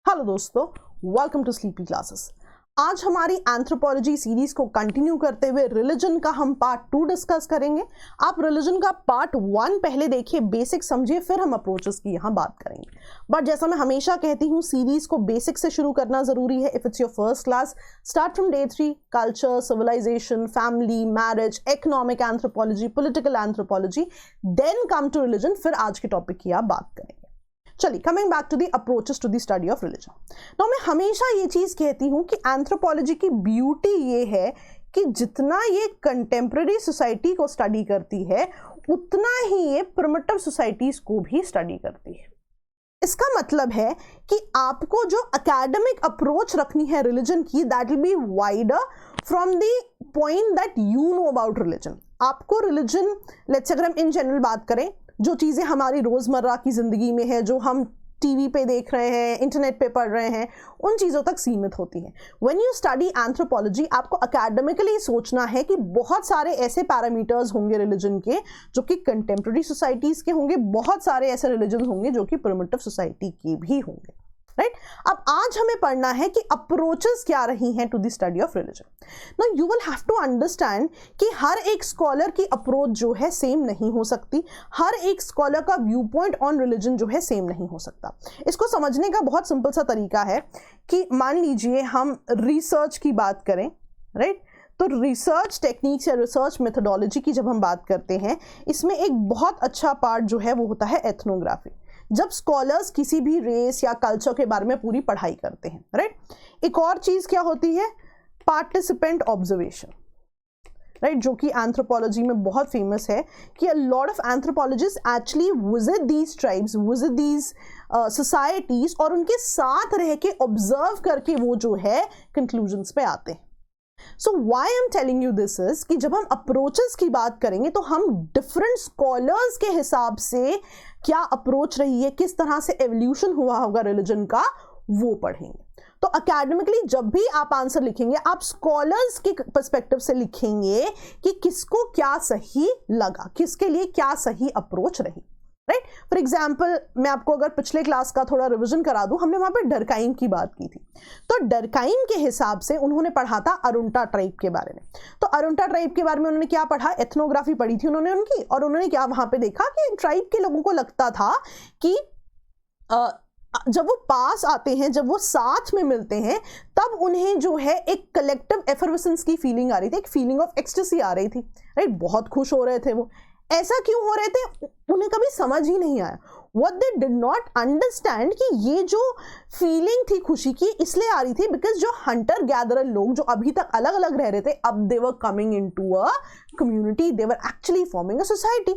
Hello दोस्तों, welcome to sleepy classes. आज हमारी एंथ्रोपोलॉजी सीरीज को कंटिन्यू करते हुए रिलीजन का हम पार्ट 2 डिस्कस करेंगे। आप रिलीजन का पार्ट 1 पहले देखिए, बेसिक समझिए, फिर हम अप्रोचेस की यहाँ बात करेंगे। बट जैसा मैं हमेशा कहती हूँ, सीरीज को बेसिक से शुरू करना जरूरी है। If it's your first class, start from day 3, culture, civilisation, family, marriage, economic anthropology, political anthropology, then come to religion, फिर आज के टॉपिक की आप बात करेंगे। चलिए, coming back to the approaches to the study of religion. Now मैं हमेशा ये चीज कहती हूँ कि एंथ्रोपोलॉजी की ब्यूटी ये है कि जितना ये कंटेम्प्रेरी सोसाइटी को स्टडी करती है, उतना ही ये प्रिमिटिव सोसाइटीज को भी स्टडी करती है। इसका मतलब है कि आपको जो एकेडमिक अप्रोच रखनी है रिलीजन की, that will be wider from the point that you know about religion. आपको रिलीजन, लेट्स से अगर हम इन जनरल बात करें, जो चीज़ें हमारी रोज़मर्रा की ज़िंदगी में है, जो हम टीवी पे देख रहे हैं, इंटरनेट पे पढ़ रहे हैं, उन चीज़ों तक सीमित होती हैं। व्हेन यू स्टडी एंथ्रोपोलॉजी, आपको एकेडमिकली सोचना है कि बहुत सारे ऐसे पैरामीटर्स होंगे रिलीजन के जो कि कंटेम्प्रेरी सोसाइटीज़ के होंगे, बहुत सारे ऐसे रिलीजन होंगे जो कि प्रिमिटिव सोसाइटी के भी होंगे, राइट। अब आज हमें पढ़ना है कि अप्रोचेस क्या रही हैं to the study of religion. Now you will have to understand कि हर एक स्कॉलर की अप्रोच जो है सेम नहीं हो सकती, हर एक स्कॉलर का व्यू पॉइंट ऑन रिलीजन जो है सेम नहीं हो सकता। इसको समझने का बहुत सिंपल सा तरीका है कि मान लीजिए हम रिसर्च की बात करें, राइट। तो रिसर्च टेक्निक्स या रिसर्च मेथोडोलॉजी की जब हम बात करते हैं, इसमें एक बहुत अच्छा पार्ट जो है वो होता है एथनोग्राफी। जब स्कॉलर्स किसी भी रेस या कल्चर के बारे में पूरी पढ़ाई करते हैं, राइट। एक और चीज क्या होती है, पार्टिसिपेंट ऑब्जर्वेशन, राइट, जो कि एंथ्रोपोलॉजी में बहुत फेमस है कि अ lot of anthropologist actually visit these tribes, visit these societies, और उनके साथ रह के ऑब्जर्व करके वो जो है कंक्लूजन्स पे आते हैं। So why I am telling you this is कि जब हम अप्रोचेस की बात करेंगे तो हम डिफरेंट स्कॉलर्स के हिसाब से क्या अप्रोच रही है, किस तरह से एवोल्यूशन हुआ होगा रिलीजन का, वो पढ़ेंगे। तो एकेडमिकली जब भी आप आंसर लिखेंगे, आप स्कॉलर्स के पर्सपेक्टिव से लिखेंगे कि किसको क्या सही लगा, किसके लिए क्या सही अप्रोच रही, राइट। फॉर एग्जाम्पल, मैं आपको अगर पिछले क्लास का थोड़ा रिवीजन करा दूं, हमने वहां पे डरकाइम की बात की थी। तो डरकाइम के हिसाब से उन्होंने पढ़ा था अरुंटा ट्राइब के बारे में। तो अरुंटा ट्राइब के बारे में उन्होंने क्या पढ़ा, एथनोग्राफी पढ़ी थी उन्होंने उनकी, और उन्होंने क्या वहां पे देखा कि ट्राइब के लोगों को लगता था कि जब वो पास आते हैं, जब वो साथ में मिलते हैं, तब उन्हें जो है एक कलेक्टिव एफर्वेसेंस की फीलिंग आ रही थी, एक फीलिंग ऑफ एक्सटेसी आ रही थी, राइट। बहुत खुश हो रहे थे वो। ऐसा क्यों हो रहे थे, उन्हें कभी समझ ही नहीं आया। What they did not understand कि ये जो फीलिंग थी खुशी की, इसलिए आ रही थी बिकॉज जो हंटर गैदरर लोग जो अभी तक अलग अलग रह रहे थे, अब they were coming into a community, they were actually forming a society.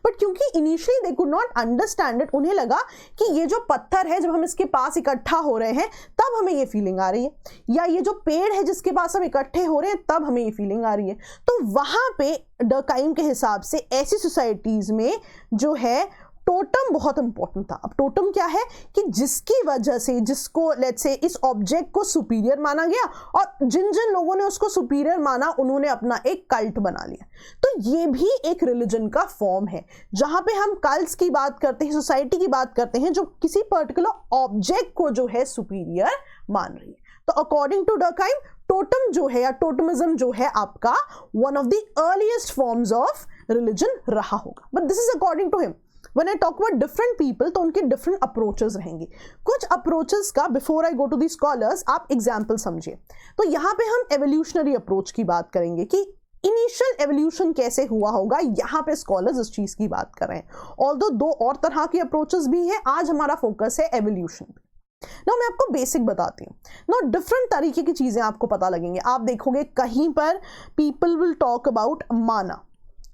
But क्योंकि initially they could not understand it, उन्हें लगा कि ये जो पत्थर है, जब हम इसके पास इकट्ठा हो रहे हैं तब हमें ये फीलिंग आ रही है, या ये जो पेड़ है जिसके पास हम इकट्ठे हो रहे हैं तब हमें ये फीलिंग आ रही है। तो वहां पे डरकाइम के हिसाब से ऐसी सोसाइटीज में जो है टोटम बहुत इंपॉर्टेंट था। अब टोटम क्या है कि जिसकी वजह से, जिसको लेट्स से इस ऑब्जेक्ट को सुपीरियर माना गया, और जिन जिन लोगों ने उसको सुपीरियर माना उन्होंने अपना एक कल्ट बना लिया। तो ये भी एक रिलीजन का फॉर्म है, जहां पे हम कल्ट्स की बात करते हैं, सोसाइटी की बात करते हैं जो किसी पर्टिकुलर ऑब्जेक्ट को जो है सुपीरियर मान रही है। तो अकॉर्डिंग टू डरकाइम, टोटम जो है या टोटमिज्म जो है आपका one of the earliest forms of religion रहा होगा। But this is according to him. When I talk about different people, तो उनके different approaches रहेंगे। कुछ approaches का, before I go to the scholars, आप example समझिए। तो यहाँ पे हम evolutionary approach की बात करेंगे कि initial evolution कैसे हुआ होगा, यहाँ पे scholars इस चीज की बात कर रहे हैं। Although दो और तरह की approaches भी हैं, आज हमारा focus है evolution पे। Now मैं आपको बेसिक बताती हूँ। Now डिफरेंट तरीके की चीजें आपको पता लगेंगे। आप देखोगे कहीं पर people will talk about माना,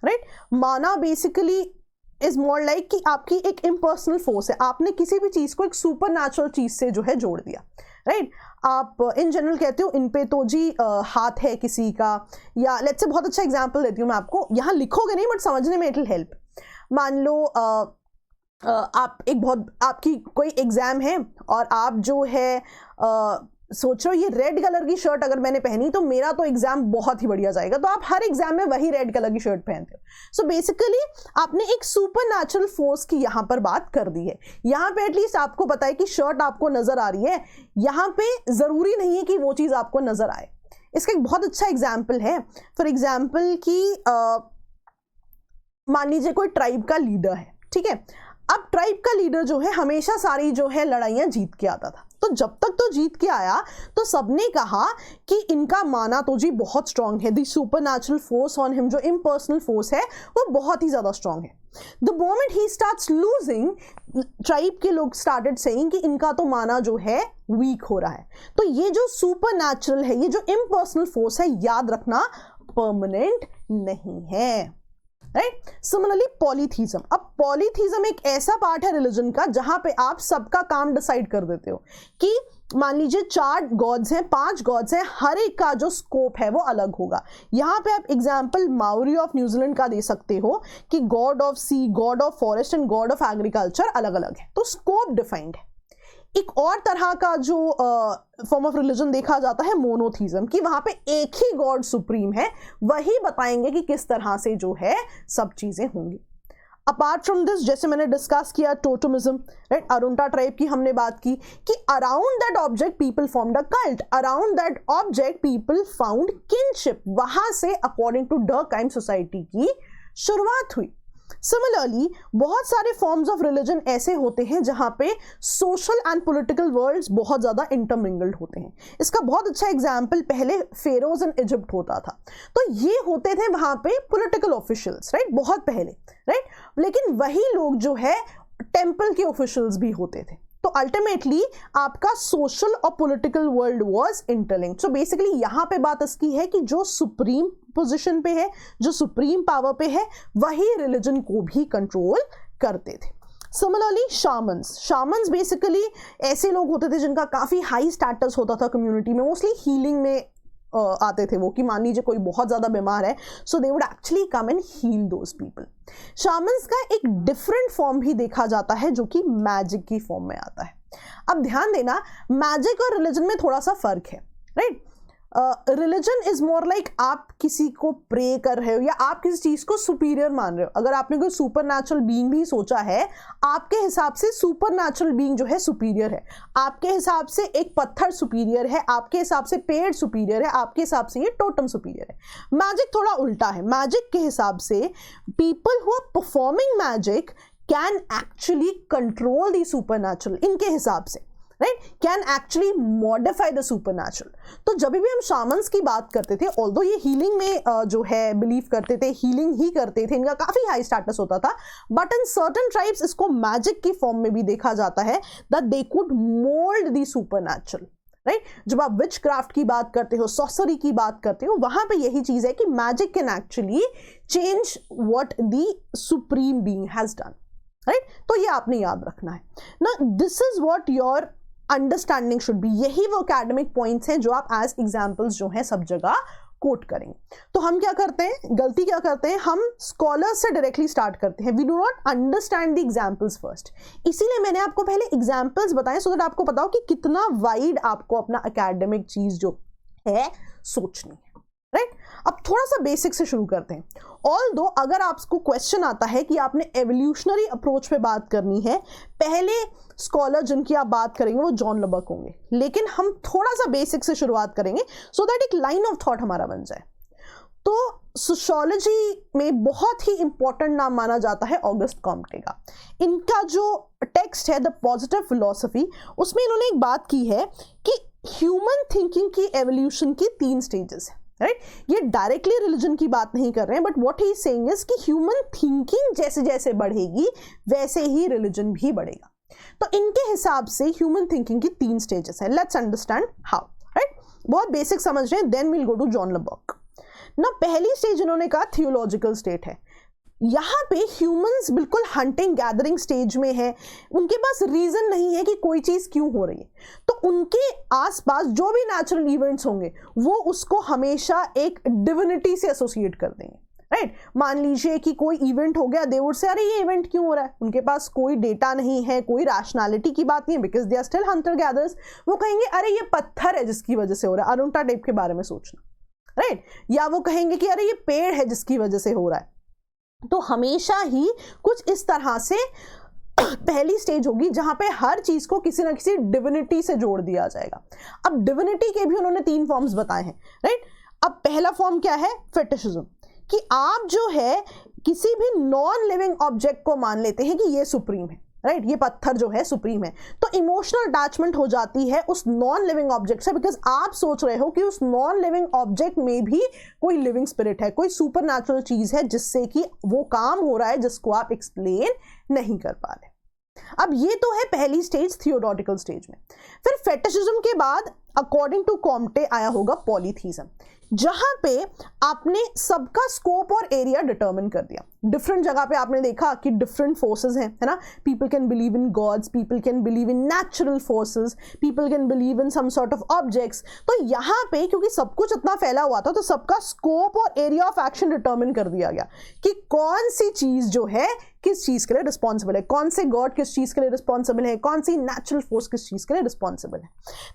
राइट। माना बेसिकली इज मोर लाइक कि आपकी एक इम्पर्सनल फोर्स है, आपने किसी भी चीज को एक सुपर नेचुरल चीज से जो है जोड़ दिया, राइट। आप इन जनरल कहते हो इन पे तो जी हाथ है किसी का, या लेट्स से बहुत अच्छा एग्जांपल देती हूँ मैं आपको, यहाँ लिखोगे नहीं बट समझने में इट विल हेल्प। मान लो आप एक बहुत, आपकी कोई एग्जाम है और आप जो है सोचो ये रेड कलर की शर्ट अगर मैंने पहनी तो मेरा तो एग्जाम बहुत ही बढ़िया जाएगा, तो आप हर एग्जाम में वही रेड कलर की शर्ट पहनते हो। सो बेसिकली आपने एक सुपरनैचुरल फोर्स की यहां पर बात कर दी है। यहां पे एटलीस्ट आपको पता है कि शर्ट आपको नजर आ रही है, यहां पे जरूरी नहीं है कि वो चीज आपको नजर आए। इसका एक बहुत अच्छा एग्जाम्पल है, फॉर एग्जाम्पल कि मान लीजिए कोई ट्राइब का लीडर है, ठीक है। अब ट्राइब का लीडर जो है हमेशा सारी जो है लड़ाइयां जीत के आता था, तो जब तक तो जीत के आया तो सबने कहा कि इनका माना तो जी बहुत स्ट्रांग है, the supernatural force on him, जो इम्पर्सनल फोर्स है वो बहुत ही ज्यादा स्ट्रांग है। The moment he starts losing, tribe के लोग स्टार्टेड सेइंग कि इनका तो माना जो है वीक हो रहा है। तो ये जो सुपरनैचुरल है, ये जो इम्पर्सनल फोर्स है, याद रखना परमानेंट नहीं है, राइट। सिमिलरली पॉलीथीज्म, अब पॉलीथीज्म एक ऐसा पार्ट है रिलीजन का जहां पे आप सबका काम डिसाइड कर देते हो कि मान लीजिए 4 गॉड्स हैं, 5 गॉड्स हैं, हर एक का जो स्कोप है वो अलग होगा। यहां पे आप एग्जांपल माओरी ऑफ न्यूजीलैंड का दे सकते हो कि god of sea, god of forest and god of agriculture अलग अलग है, तो स्कोप डिफाइंड है। एक और तरह का जो फॉर्म ऑफ रिलीजन देखा जाता है मोनोथीज्म, कि वहां पे एक ही गॉड सुप्रीम है, वही बताएंगे कि किस तरह से जो है सब चीजें होंगी। अपार्ट फ्रॉम दिस, जैसे मैंने डिस्कस किया टोटमिज्म, राइट, अरुंटा ट्राइब की हमने बात की कि around that object people formed a cult, around that object people found kinship, वहां से अकॉर्डिंग टू डर्कहाइम सोसाइटी की शुरुआत हुई। सिमिलरली बहुत सारे फॉर्म्स ऑफ रिलीजन ऐसे होते हैं जहां पे सोशल एंड पॉलिटिकल वर्ल्ड्स बहुत ज्यादा इंटरमिंगल्ड होते हैं। इसका बहुत अच्छा एग्जांपल पहले फेरोज इन इजिप्ट होता था, तो ये होते थे वहां पे पॉलिटिकल ऑफिशियल्स, राइट, बहुत पहले, राइट, लेकिन वही लोग जो है टेंपल के ऑफिशियल्स भी होते थे। तो अल्टीमेटली आपका सोशल और political world was interlinked. So basically यहां पे बात इसकी है कि जो सुप्रीम पोजीशन पे है, जो सुप्रीम पावर पे है, वही रिलीजन को भी कंट्रोल करते थे। सिमिलरली शामन्स बेसिकली ऐसे लोग होते थे जिनका काफी हाई स्टेटस होता था कम्युनिटी में, मोस्टली हीलिंग में आते थे वो, कि मान लीजिए कोई बहुत ज्यादा बीमार है, so they would actually come and heal those people. Shamans का एक डिफरेंट फॉर्म भी देखा जाता है जो कि मैजिक की फॉर्म में आता है। अब ध्यान देना, मैजिक और रिलीजन में थोड़ा सा फर्क है, right. Religion is more like आप किसी को प्रे कर रहे हो या आप किसी चीज को सुपीरियर मान रहे हो। अगर आपने कोई सुपरनैचुरल बीइंग भी सोचा है, आपके हिसाब से सुपरनैचुरल बीइंग जो है सुपीरियर है, आपके हिसाब से एक पत्थर सुपीरियर है, आपके हिसाब से पेड़ सुपीरियर है, आपके हिसाब से ये टोटम सुपीरियर है। मैजिक थोड़ा उल्टा है। मैजिक के हिसाब से people who are performing magic can actually control the supernatural, इनके हिसाब से, right, can actually modify the supernatural. तो जब भी हम शामन्स की बात करते थे, ऑल्दो ये हीलिंग में जो है बिलीव करते थे, हीलिंग ही करते थे, इनका काफी हाई स्टेटस होता था, बट इन सर्टेन ट्राइब्स इसको मैजिक की फॉर्म में भी देखा जाता है, that they could mould the supernatural, right. जब आप विच क्राफ्ट की बात करते हो, सॉसरी की बात करते हो, वहां पे यही चीज है कि magic can actually change what the supreme being has done, right. तो ये आपने याद रखना है ना, this is what your understanding should be. यही वो एकेडमिक पॉइंट्स हैं जो आप एज एग्जाम्पल्स जो हैं सब जगह कोट करेंगे। तो हम क्या करते हैं, गलती क्या करते हैं, हम स्कॉलर्स से डायरेक्टली स्टार्ट करते हैं, we do not understand the examples first. इसीलिए मैंने आपको पहले एग्जाम्पल्स बताए सो दैट आपको पता हो कि कितना वाइड आपको अपना एकेडमिक चीज जो है सोचनी है, राइट। अब थोड़ा सा बेसिक से शुरू करते हैं। ऑल्दो अगर आपको क्वेश्चन आता है कि आपने एवोल्यूशनरी अप्रोच पे बात करनी है, पहले स्कॉलर जिनकी आप बात करेंगे वो जॉन लबक होंगे, लेकिन हम थोड़ा सा बेसिक से शुरुआत करेंगे सो दैट एक लाइन ऑफ थॉट हमारा बन जाए। तो सोशियोलॉजी में बहुत ही इंपॉर्टेंट नाम माना जाता है ऑगस्ट कॉम्टे का। इनका जो टेक्स्ट है द पॉजिटिव फिलॉसफी, उसमें इन्होंने एक बात की है कि ह्यूमन थिंकिंग की एवोल्यूशन की 3 स्टेजेस है, राइट। ये डायरेक्टली रिलीजन की बात नहीं कर रहे हैं, but what he is saying is कि ह्यूमन थिंकिंग जैसे जैसे बढ़ेगी वैसे ही रिलीजन भी बढ़ेगा। तो इनके हिसाब से ह्यूमन थिंकिंग की 3 स्टेजेस है। Let's understand how, right. बहुत बेसिक समझ रहे हैं, then will go to John Lubbock ना। पहली स्टेज इन्होंने कहा थियोलॉजिकल स्टेट है। यहाँ पे ह्यूमंस बिल्कुल हंटिंग गैदरिंग स्टेज में है, उनके पास रीजन नहीं है कि कोई चीज क्यों हो रही है, तो उनके आसपास जो भी नेचुरल इवेंट्स होंगे वो उसको हमेशा एक डिविनिटी से एसोसिएट कर देंगे, राइट। मान लीजिए कि कोई इवेंट हो गया, दे वुड से अरे ये इवेंट क्यों हो रहा है, उनके पास कोई डेटा नहीं है, कोई रैशनैलिटी की बात नहीं है, because they are still hunter gathers. वो कहेंगे अरे ये पत्थर है जिसकी वजह से हो रहा है, अरुणा टाइप के बारे में सोचना, राइट। या वो कहेंगे कि अरे ये पेड़ है जिसकी वजह से हो रहा है। तो हमेशा ही कुछ इस तरह से पहली स्टेज होगी जहां पे हर चीज को किसी ना किसी डिविनिटी से जोड़ दिया जाएगा। अब डिविनिटी के भी उन्होंने 3 फॉर्म्स बताए हैं, राइट। अब पहला फॉर्म क्या है, फेटिशिज्म, कि आप जो है किसी भी नॉन लिविंग ऑब्जेक्ट को मान लेते हैं कि ये सुप्रीम है, राइट, ये पत्थर जो है सुप्रीम है। तो इमोशनल अटैचमेंट हो जाती है उस नॉन लिविंग ऑब्जेक्ट से, बिकॉज आप सोच रहे हो कि उस नॉन लिविंग ऑब्जेक्ट में भी कोई लिविंग स्पिरिट है, कोई सुपर नेचुरल चीज है जिससे कि वो काम हो रहा है जिसको आप एक्सप्लेन नहीं कर पा रहे। अब ये तो है पहली स्टेज, थियोडोटिकल स्टेज में। फिर फेटिशिज्म के बाद अकॉर्डिंग टू कॉम्टे आया होगा पॉलीथीज्म, जहां पे आपने सबका स्कोप और एरिया डिटरमिन कर दिया। डिफरेंट जगह पे आपने देखा कि डिफरेंट फोर्सेस हैं, है ना। People can believe in gods, people can believe in natural forces, people can believe in some sort of objects. तो यहाँ पे क्योंकि सब कुछ इतना फैला हुआ था, तो सबका स्कोप और एरिया ऑफ एक्शन डिटरमिन कर दिया गया कि कौन सी चीज जो है किस चीज के लिए रिस्पॉन्सिबल है, कौन से गॉड किस चीज के लिए रिस्पॉन्सिबल है, कौन सी नेचुरल फोर्स किस चीज के लिए रिस्पॉन्सिबल है।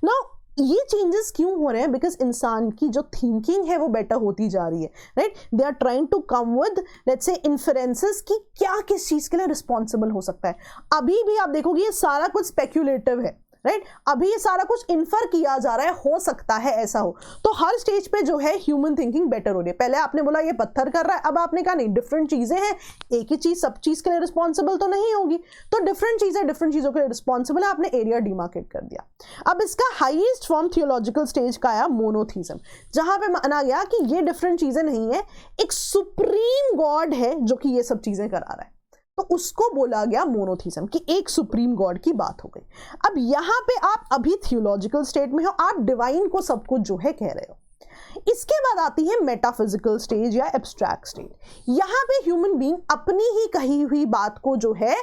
नाउ ये चेंजेस क्यों हो रहे हैं, बिकॉज इंसान की जो थिंकिंग है वो बेटर होती जा रही है, right. They are trying to come with let's say inferences कि क्या किस चीज के लिए रिस्पॉन्सिबल हो सकता है। अभी भी आप देखोगे ये सारा कुछ स्पेक्यूलेटिव है, राइट। अभी ये सारा कुछ इन्फर किया जा रहा है, हो सकता है ऐसा हो। तो हर स्टेज पे जो है ह्यूमन थिंकिंग बेटर हो रही है। पहले आपने बोला ये पत्थर कर रहा है, अब आपने कहा नहीं, डिफरेंट चीजें हैं, एक ही चीज सब चीज के लिए रिस्पॉन्सिबल तो नहीं होगी, तो डिफरेंट चीजें डिफरेंट चीजों के लिए रिस्पॉन्सिबल है, आपने एरिया डिमार्केट कर दिया। अब इसका हाईएस्ट फॉर्म थियोलॉजिकल स्टेज का आया मोनोथीज्म, जहां पे माना गया कि ये डिफरेंट चीजें नहीं है, एक सुप्रीम गॉड है जो कि ये सब चीजें करा रहा है। तो उसको बोला गया मोनोथीज्म, कि एक सुप्रीम गॉड की बात हो गई। अब यहां पे आप अभी थियोलॉजिकल स्टेट में हो, आप डिवाइन को सब कुछ जो है कह रहे हो। इसके बाद आती है मेटाफिजिकल स्टेज या एब्स्ट्रैक्ट स्टेज। यहां पे ह्यूमन बीइंग अपनी ही कही हुई बात को जो है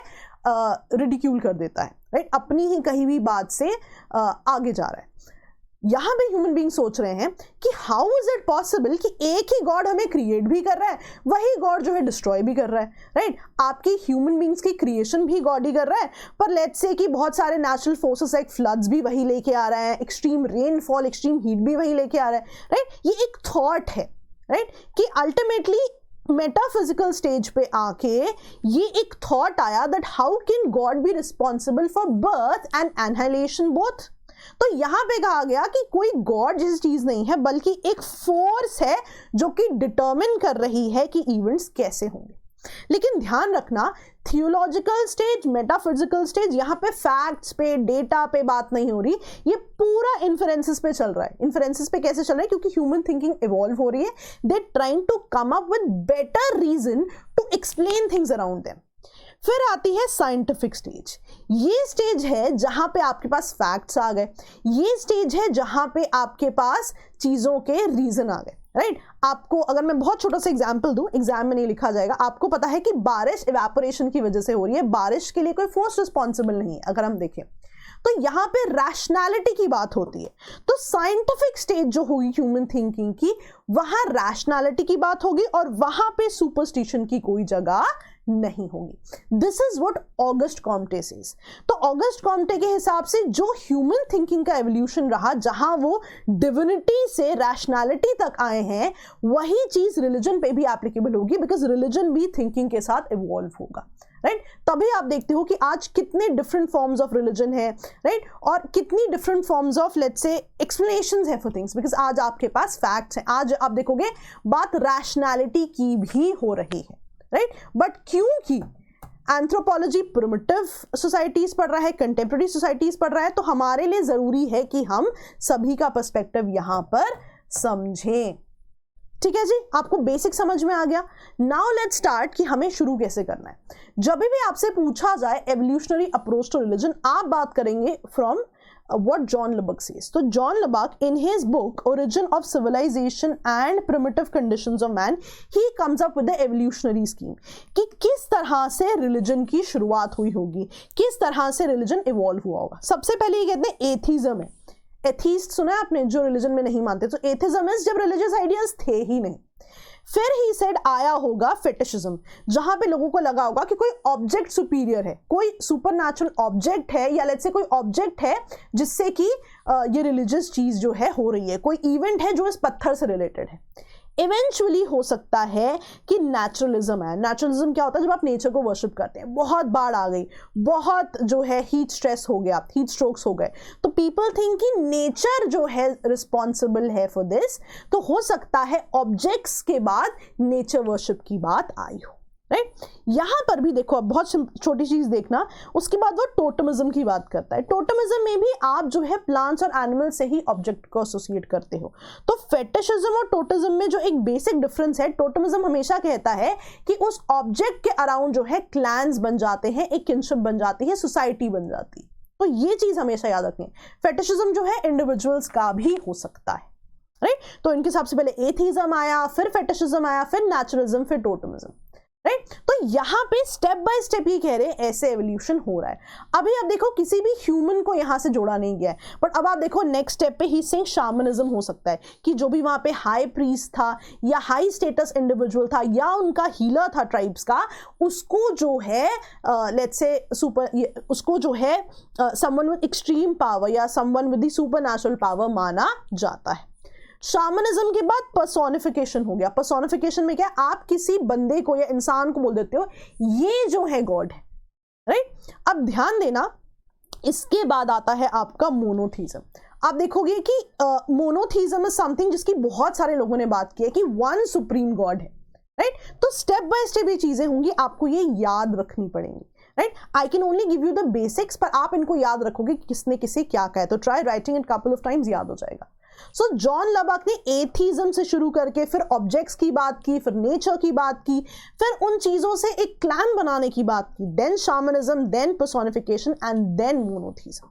रिडिक्यूल कर देता है, राइट। अपनी ही कही हुई बात से आगे जा रहा है। यहां पे ह्यूमन बीइंग सोच रहे हैं कि हाउ इज इट पॉसिबल कि एक ही गॉड हमें क्रिएट भी कर रहा है, वही गॉड जो है डिस्ट्रॉय भी कर रहा है, राइट। आपकी ह्यूमन बीइंग्स की क्रिएशन भी गॉड ही कर रहा है, पर लेट्स से कि बहुत सारे नेचुरल फोर्सेस लाइक फ्लड्स भी वही लेके आ रहा है, एक्सट्रीम रेनफॉल, एक्सट्रीम हीट भी वही लेके आ रहा है, राइट। ये एक थॉट है, राइट, कि अल्टीमेटली मेटाफिजिकल स्टेज पे आके ये एक थॉट आया that how can God be responsible for birth and annihilation both. तो यहां पे कहा गया कि कोई गॉड जैसी चीज नहीं है, बल्कि एक फोर्स है जो कि डिटरमिन कर रही है कि इवेंट्स कैसे होंगे। लेकिन ध्यान रखना, थियोलॉजिकल स्टेज, मेटाफिजिकल स्टेज, यहां पे फैक्ट्स पे, डेटा पे बात नहीं हो रही, ये पूरा इन्फरेंसेस पे चल रहा है। इन्फरेंसेस पे कैसे चल रहा है, क्योंकि ह्यूमन थिंकिंग इवॉल्व हो रही है, they trying to come up with better reason to explain things around them. फिर आती है साइंटिफिक स्टेज। ये स्टेज है जहां पे आपके पास फैक्ट्स आ गए, ये स्टेज है जहां पे आपके पास चीजों के रीजन आ गए, राइट। आपको अगर मैं बहुत छोटा सा एग्जांपल दूं, एग्जाम में नहीं लिखा जाएगा, आपको पता है कि बारिश इवेपोरेशन की वजह से हो रही है, बारिश के लिए कोई फोर्स रिस्पॉन्सिबल नहीं है। अगर हम देखें तो यहां पे रैशनैलिटी की बात होती है। तो साइंटिफिक स्टेज जो होगी ह्यूमन थिंकिंग की, वहां रैशनैलिटी की बात होगी और वहां पे सुपरस्टिशन की कोई जगह नहीं होगी। This is what August Comte says. तो ऑगस्ट कॉम्टे के हिसाब से जो ह्यूमन थिंकिंग का एवोल्यूशन रहा, जहां वो डिविनिटी से रैशनैलिटी तक आए हैं, वही चीज रिलीजन पे भी एप्लीकेबल होगी, बिकॉज रिलीजन भी थिंकिंग के साथ इवॉल्व होगा, राइट। तभी आप देखते हो कि आज कितने डिफरेंट फॉर्म्स ऑफ रिलीजन है, राइट, और कितनी different forms of let's say explanations है फॉर थिंग्स, बिकॉज आज आपके पास फैक्ट्स हैं। आज आप देखोगे बात रैशनैलिटी की भी हो रही है, राइट। बट क्योंकि एंथ्रोपोलॉजी प्रिमिटिव सोसाइटीज पढ़ रहा है, कंटेम्प्रेरी सोसाइटीज पढ़ रहा है, तो हमारे लिए जरूरी है कि हम सभी का पर्सपेक्टिव यहां पर समझें। ठीक है जी, आपको बेसिक समझ में आ गया। नाउ लेट्स स्टार्ट कि हमें शुरू कैसे करना है। जब भी आपसे पूछा जाए एवोल्यूशनरी अप्रोच टू रिलीजन, आप बात करेंगे from what John Lubbock says. So John Lubbock in his book Origin of Civilization and Primitive Conditions of Man, he comes up with the evolutionary scheme कि किस तरह से रिलीजन की शुरुआत हुई होगी, किस तरह से रिलीजन इवॉल्व हुआ होगा। सबसे पहले ये कहते हैं एथीज्म है। एथीस्ट सुना है आपने, जो रिलीजन में नहीं मानते। तो एथिज्म इज जब रिलीजियस आइडियाज थे ही नहीं। फिर ही सेड आया होगा फेटिशिज्म, जहां पे लोगों को लगा होगा कि कोई ऑब्जेक्ट सुपीरियर है, कोई सुपरनैचुरल ऑब्जेक्ट है, या लेट्स से कोई ऑब्जेक्ट है जिससे कि ये रिलीजियस चीज जो है हो रही है, कोई इवेंट है जो इस पत्थर से रिलेटेड है। इवेंचुअली हो सकता है कि नेचुरलिज्म है। नेचुरलिज्म क्या होता है? जब आप नेचर को वर्शिप करते हैं, बहुत बाढ़ आ गई, बहुत जो है हीट स्ट्रेस हो गया, हीट स्ट्रोक्स हो गए, तो पीपल थिंक कि नेचर जो है रिस्पॉन्सिबल है फॉर दिस, तो हो सकता है ऑब्जेक्ट्स के बाद नेचर वर्शिप की बात आई हो, राइट। यहां पर भी देखो, अब बहुत छोटी चीज देखना, उसके बाद वो टोटमिज्म की बात करता है। टोटमिज्म में भी आप जो है प्लांट्स और एनिमल से ही ऑब्जेक्ट को एसोसिएट करते हो। तो फेटिशिज्म और टोटमिज्म में जो एक बेसिक डिफरेंस है, टोटमिज्म हमेशा कहता है कि उस ऑब्जेक्ट के अराउंड जो है क्लैंस बन जाते हैं, एक किनशिप बन जाती है, सोसाइटी बन जाती है। तो ये चीज हमेशा याद रखनी है। फेटिशिज्म जो है इंडिविजुअल्स का भी हो सकता है, राइट। तो इनके सबसे पहले एथिज्म आया, फिर फेटिशिज्म आया, फिर नेचुरलिज्म, फिर टोटमिज्म, राइट। तो यहां पे स्टेप बाय स्टेप ये कह रहे हैं ऐसे एवोल्यूशन हो रहा है। अभी आप देखो किसी भी ह्यूमन को यहां से जोड़ा नहीं गया है, बट अब आप देखो नेक्स्ट स्टेप पे ही से शामनिज्म हो सकता है कि जो भी वहां पे हाई प्रीस्ट था या हाई स्टेटस इंडिविजुअल था या उनका हीलर था ट्राइब्स का, उसको जो है लेट्स से उसको जो है समवन विद एक्सट्रीम पावर या someone with the supernatural power माना जाता है। शामनिज्म के बाद पर्सोनिफिकेशन हो गया। पर्सोनिफिकेशन में क्या है? आप किसी बंदे को या इंसान को बोल देते हो ये जो है गॉड है, राइट। अब ध्यान देना, इसके बाद आता है आपका मोनोथीज्म। आप देखोगे कि मोनोथीज्म इज समथिंग जिसकी बहुत सारे लोगों ने बात की है कि वन सुप्रीम गॉड है, राइट। तो स्टेप बाय स्टेप ये चीजें होंगी, आपको ये याद रखनी पड़ेंगी, right. I can only give you the basics, पर आप इनको याद रखोगे कि किसने किसे क्या कहा है, तो try writing it couple of times, याद हो जाएगा। सो जॉन लबक ने एथिज्म से शुरू करके फिर ऑब्जेक्ट्स की बात की, फिर नेचर की बात की, फिर उन चीजों से एक क्लैन बनाने की बात की, देन shamanism, then personification and then monotheism,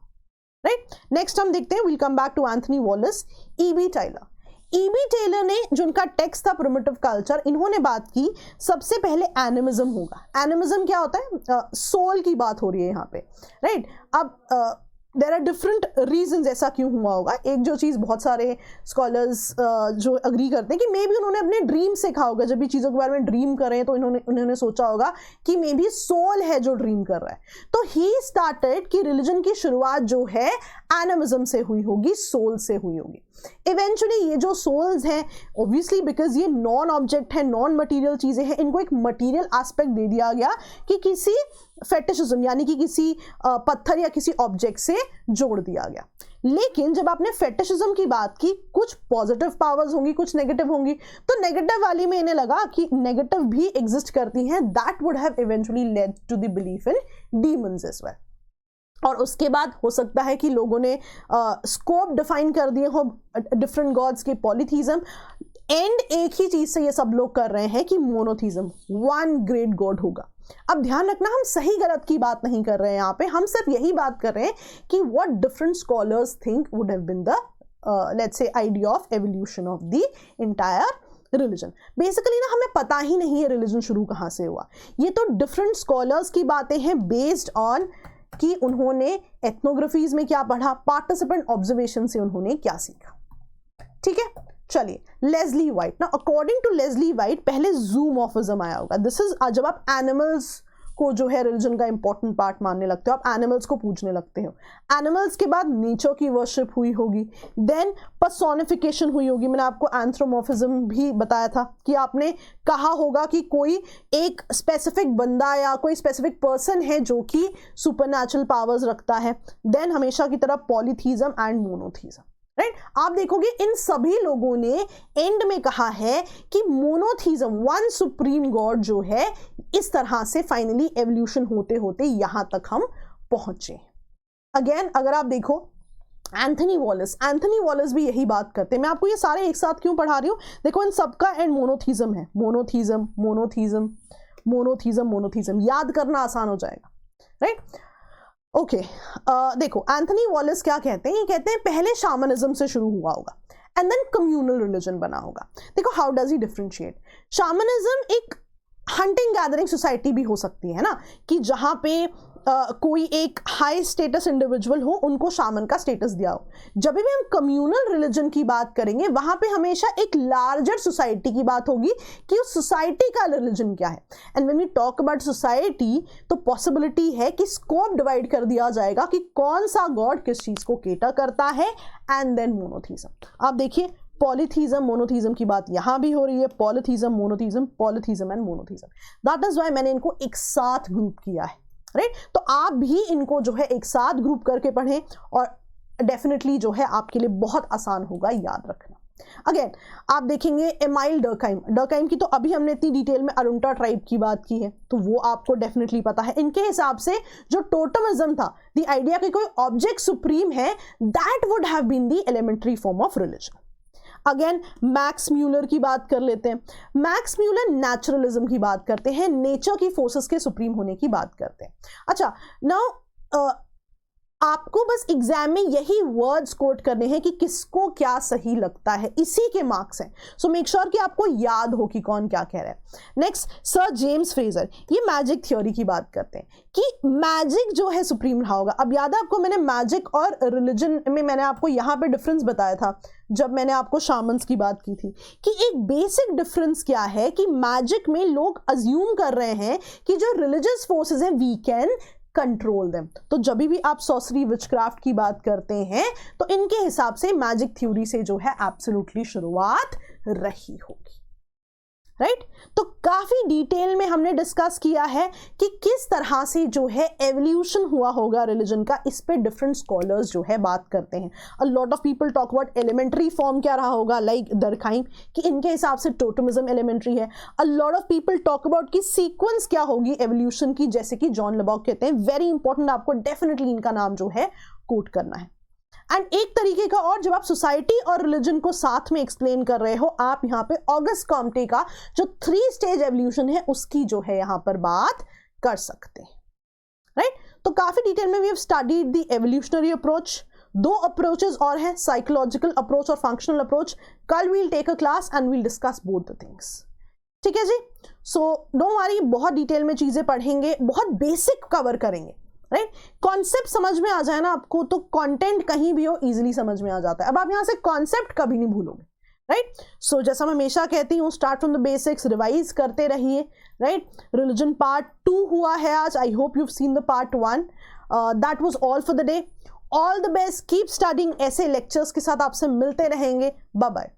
right. Next हम देखते हैं, will come back to Anthony Wallace, EB Tylor. EB Tylor ने जो उनका टेक्स्ट था प्रिमिटिव कल्चर, इन्होंने बात की सबसे पहले एनिमिज्म होगा। एनिमिज्म क्या होता है? सोल की बात हो रही है यहाँ पे, राइट। अब देर आर डिफरेंट रीजंस ऐसा क्यों हुआ होगा। एक जो चीज़ बहुत सारे स्कॉलर्स जो अग्री करते हैं कि मे बी उन्होंने अपने ड्रीम से कहा होगा, जब भी चीज़ों के बारे में ड्रीम कर रहे हैं तो उन्होंने सोचा होगा कि मे बी सोल है जो ड्रीम कर रहा है। तो ही स्टार्टेड कि रिलीजन की शुरुआत जो है एनिमिज्म से हुई होगी, सोल से हुई होगी। इवेंचुअली ये जो सोल्स हैं, ऑब्वियसली बिकॉज ये नॉन ऑब्जेक्ट है, नॉन मटीरियल चीज़ें हैं, इनको एक मटीरियल एस्पेक्ट दे दिया गया कि किसी फेटिशिज्म यानी कि किसी पत्थर या किसी ऑब्जेक्ट से जोड़ दिया गया। लेकिन जब आपने फेटिशिज्म की बात की, कुछ पॉजिटिव पावर्स होंगी, कुछ नेगेटिव होंगी, तो नेगेटिव वाली में इन्हें लगा कि नेगेटिव भी एग्जिस्ट करती हैं, that would have eventually led to the belief in demons as well. और उसके बाद हो सकता है कि लोगों ने स्कोप डिफाइन कर दिए हो डिफरेंट गॉड्स के, पॉलीथीज्म, एंड एक ही चीज से ये सब लोग कर रहे हैं कि मोनोथीज्म, वन ग्रेट गॉड होगा। अब ध्यान रखना, हम सही गलत की बात नहीं कर रहे हैं यहाँ पे, हम सिर्फ यही बात कर रहे हैं कि what different scholars think would have been the let's say idea of evolution of the entire religion. Basically ना हमें पता ही नहीं है रिलीजन शुरू कहाँ से हुआ, ये तो डिफरेंट स्कॉलर्स की बातें हैं बेस्ड ऑन कि उन्होंने एथनोग्राफीज में क्या पढ़ा, पार्टिसिपेंट ऑब्जर्वेशन से उन्होंने क्या सीखा। ठीक है, चलिए लेस्ली वाइट ना, अकॉर्डिंग टू लेस्ली वाइट पहले जूमॉर्फिज्म आया होगा। दिस इज जब आप एनिमल्स को जो है रिलीजन का इंपॉर्टेंट पार्ट मानने लगते हो, आप एनिमल्स को पूजने लगते हो। एनिमल्स के बाद नेचर की वर्शिप हुई होगी, देन पर्सोनिफिकेशन हुई होगी। मैंने आपको एंथ्रोमॉर्फिज्म भी बताया था कि आपने कहा होगा कि कोई एक स्पेसिफिक बंदा या कोई स्पेसिफिक पर्सन है जो कि सुपरनैचुरल पावर्स रखता है। देन हमेशा की तरह पॉलीथीज्म एंड मोनोथीज्म, राइट। आप देखोगे इन सभी लोगों ने एंड में कहा है कि मोनोथीज्म, वन सुप्रीम गॉड जो है, इस तरह से फाइनली एवोल्यूशन होते होते यहां तक हम पहुंचे। अगेन अगर आप देखो एंथनी वॉलस भी यही बात करते हैं। मैं आपको ये सारे एक साथ क्यों पढ़ा रही हूं, देखो इन सबका एंड मोनोथीज्म है। मोनोथीज्म मोनोथीज्म मोनोथीज्म मोनोथीज्म, याद करना आसान हो जाएगा, राइट। ओके, देखो एंथनी वॉलस क्या कहते हैं, ये कहते हैं पहले शामनिज्म से शुरू हुआ होगा एंड देन कम्युनल रिलीजन बना होगा। देखो हाउ डज ही डिफरेंशिएट। शामनिज्म एक हंटिंग गैदरिंग सोसाइटी भी हो सकती है ना, कि जहां पे कोई एक हाई स्टेटस इंडिविजुअल हो, उनको शामन का स्टेटस दिया हो। जब भी हम कम्युनल रिलीजन की बात करेंगे वहां पे हमेशा एक लार्जर सोसाइटी की बात होगी कि उस सोसाइटी का रिलीजन क्या है। And when we talk about society तो पॉसिबिलिटी है कि स्कोप डिवाइड कर दिया जाएगा कि कौन सा गॉड किस चीज को केटर करता है। And then monotheism. आप देखिए पॉलीथीज्म मोनोथीज्म की बात यहां भी हो रही है, polytheism monotheism, polytheism and monotheism. That is why मैंने इनको एक साथ ग्रुप किया है, राइट। तो आप भी इनको जो है एक साथ ग्रुप करके पढ़ें और डेफिनेटली जो है आपके लिए बहुत आसान होगा याद रखना। अगेन आप देखेंगे एमाइल डर्कहाइम, डर्कहाइम की तो अभी हमने इतनी डिटेल में अरुंटा ट्राइब की बात की है, तो वो आपको डेफिनेटली पता है। इनके हिसाब से जो टोटमिज्म था, द आइडिया कि कोई ऑब्जेक्ट सुप्रीम है, that would have been the elementary form of religion. Again Max Muller की बात कर लेते हैं। मैक्स म्यूलर नेचुरलिज्म की बात करते हैं, नेचर की फोर्सेस के सुप्रीम होने की बात करते हैं। अच्छा, नाउ आपको बस एग्जाम में यही वर्ड्स कोट करने हैं कि किसको क्या सही लगता है, इसी के मार्क्स हैं। सो मेक श्योर कि आपको याद हो कि कौन क्या कह रहा है। नेक्स्ट सर जेम्स फ्रेजर, ये मैजिक थ्योरी की बात करते हैं कि मैजिक जो है सुप्रीम रहा होगा। अब याद है आपको मैंने मैजिक और रिलीजन में मैंने आपको यहाँ पे डिफरेंस बताया था जब मैंने आपको शामन्स की बात की थी कि एक बेसिक डिफरेंस क्या है कि मैजिक में लोग अज्यूम कर रहे हैं कि जो रिलीजियस फोर्सेस हैं वी कैन कंट्रोल देम। तो जब भी आप सॉर्सरी विचक्राफ्ट की बात करते हैं तो इनके हिसाब से मैजिक थ्योरी से जो है एब्सोल्युटली शुरुआत रही होगी, राइट। तो काफी डिटेल में हमने डिस्कस किया है कि किस तरह से जो है एवोल्यूशन हुआ होगा रिलीजन का। इस पे डिफरेंट स्कॉलर्स जो है बात करते हैं। A lot of people talk about elementary form क्या रहा होगा, लाइक दरखाइम कि इनके हिसाब से टोटमिज्म एलिमेंट्री है। अ lot of people talk about कि सीक्वेंस क्या होगी एवोल्यूशन की, जैसे कि जॉन लबॉक कहते हैं। वेरी इंपॉर्टेंट, आपको डेफिनेटली इनका नाम जो है कोट करना है। एंड एक तरीके का और, जब आप सोसाइटी और रिलीजन को साथ में एक्सप्लेन कर रहे हो, आप यहाँ पे ऑगस्ट कॉम्टे का जो 3 स्टेज एवोल्यूशन है उसकी जो है यहाँ पर बात कर सकते हैं, राइट। तो काफी डिटेल में we have studied the evolutionary approach. 2 approaches और हैं, साइकोलॉजिकल अप्रोच और फंक्शनल अप्रोच। कल we'll take a class and we'll discuss both the things, ठीक है जी। सो डोंट वरी, बहुत डिटेल में चीजें पढ़ेंगे, बहुत बेसिक कवर करेंगे, राइट। कॉन्सेप्ट समझ में आ जाए ना आपको तो कंटेंट कहीं भी हो इजीली समझ में आ जाता है। अब आप यहां से कॉन्सेप्ट कभी नहीं भूलोगे, राइट। सो जैसा मैं हमेशा कहती हूँ, start from the basics, revise करते रहिए, राइट। रिलीजन पार्ट 2 हुआ है आज। I hope you have seen the part 1। That was all for the day. All the best, keep studying. ऐसे लेक्चर्स के साथ आपसे मिलते रहेंगे। Bye bye.